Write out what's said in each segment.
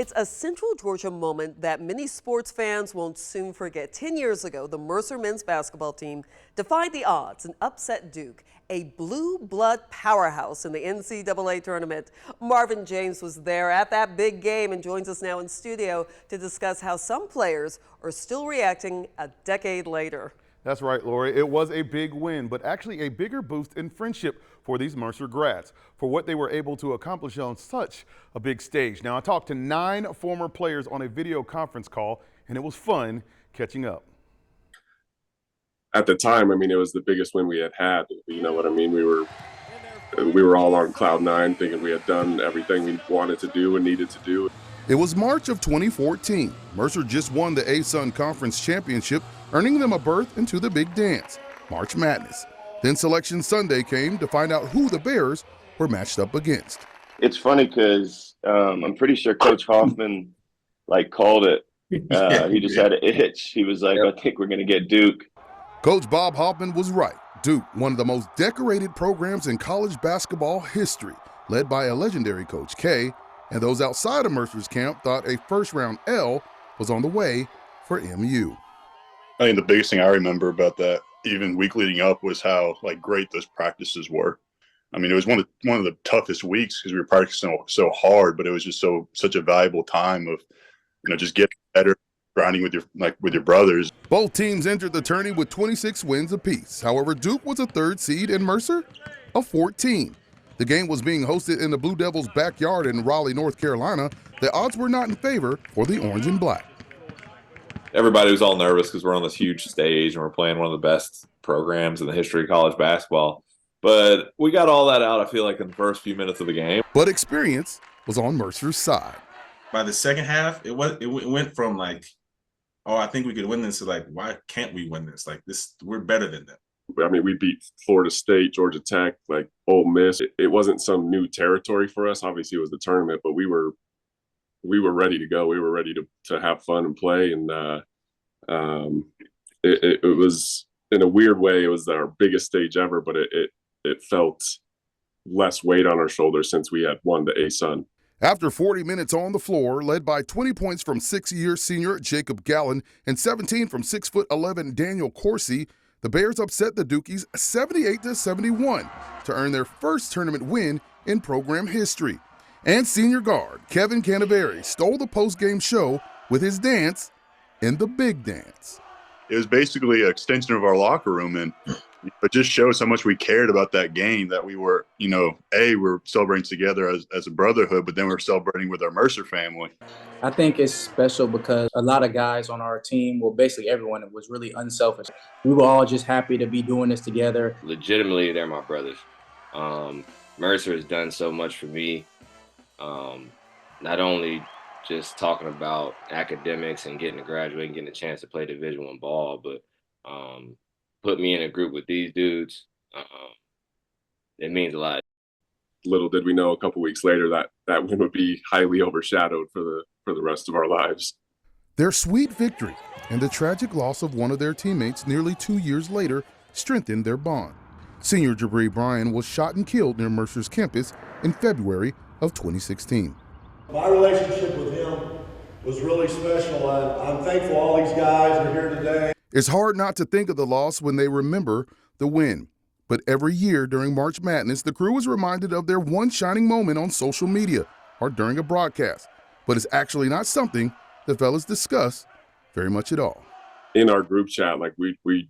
It's a Central Georgia moment that many sports fans won't soon forget. 10 years ago, the Mercer men's basketball team defied the odds and upset Duke, a blue blood powerhouse in the NCAA tournament. Marvin James was there at that big game and joins us now in studio to discuss how some players are still reacting a decade later. That's right, Lori. It was a big win, but actually a bigger boost in friendship for these Mercer grads for what they were able to accomplish on such a big stage. Now, I talked to 9 former players on a video conference call, and it was fun catching up. At the time, I mean, it was the biggest win we had. You know what I mean? We were all on cloud 9 thinking we had done everything we wanted to do and needed to do. It was March of 2014. Mercer just won the ASUN Conference Championship, earning them a berth into the big dance, March Madness. Then Selection Sunday came to find out who the Bears were matched up against. It's funny because I'm pretty sure Coach Hoffman called it. He just had an itch. He was like, I think we're going to get Duke. Coach Bob Hoffman was right. Duke, one of the most decorated programs in college basketball history, led by a legendary Coach K, and those outside of Mercer's camp thought a first-round L was on the way for MU. I think the biggest thing I remember about that, even week leading up, was how great those practices were. I mean, it was one of the toughest weeks because we were practicing so hard, but it was just such a valuable time of just getting better, grinding with your brothers. Both teams entered the tourney with 26 wins apiece. However, Duke was a 3rd seed and Mercer a 14. The game was being hosted in the Blue Devils' backyard in Raleigh, North Carolina. The odds were not in favor for the orange and black. Everybody was all nervous because we're on this huge stage and we're playing one of the best programs in the history of college basketball. But we got all that out, I feel like, in the first few minutes of the game. But experience was on Mercer's side. By the second half, it went from oh, I think we could win this to why can't we win this? We're better than them. I mean, we beat Florida State, Georgia Tech, Ole Miss. It wasn't some new territory for us. Obviously, it was the tournament, but we were ready to go. We were ready to have fun and play. And it was, in a weird way, it was our biggest stage ever, but it felt less weight on our shoulders since we had won the ASUN. After 40 minutes on the floor, led by 20 points from 6-year senior Jacob Gallen and 17 from 6'11" Daniel Coursey, the Bears upset the Dukies 78-71 to earn their first tournament win in program history. And senior guard Kevin Canaveri stole the post-game show with his dance in the big dance. It was basically an extension of our locker room, and it just shows how much we cared about that game, that we were, we're celebrating together as a brotherhood, but then we're celebrating with our Mercer family. I think it's special because a lot of guys on our team, well, basically everyone, was really unselfish. We were all just happy to be doing this together. Legitimately, they're my brothers. Mercer has done so much for me. Not only just talking about academics and getting to graduate and getting a chance to play Division I ball, but put me in a group with these dudes. It means a lot. Little did we know a couple weeks later that win would be highly overshadowed for the rest of our lives. Their sweet victory and the tragic loss of one of their teammates nearly 2 years later strengthened their bond. Senior Jabri Bryan was shot and killed near Mercer's campus in February of 2016. My relationship with him was really special. I'm thankful all these guys are here today. It's hard not to think of the loss when they remember the win. But every year during March Madness, the crew is reminded of their one shining moment on social media or during a broadcast. But it's actually not something the fellas discuss very much at all. In our group chat, we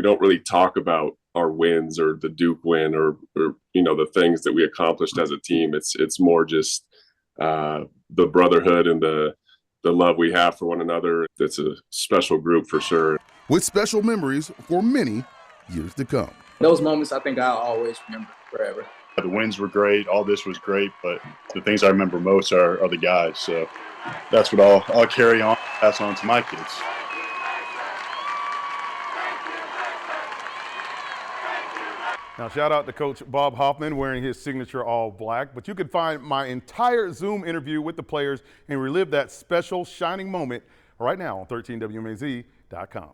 don't really talk about our wins or the Duke win or the things that we accomplished as a team. It's more just the brotherhood and the love we have for one another. It's a special group for sure. With special memories for many years to come. Those moments I think I'll always remember forever. The wins were great. All this was great, but the things I remember most are the guys. So that's what I'll carry on, pass on to my kids. Now, shout out to Coach Bob Hoffman wearing his signature all black. But you can find my entire Zoom interview with the players and relive that special shining moment right now on 13WMAZ.com.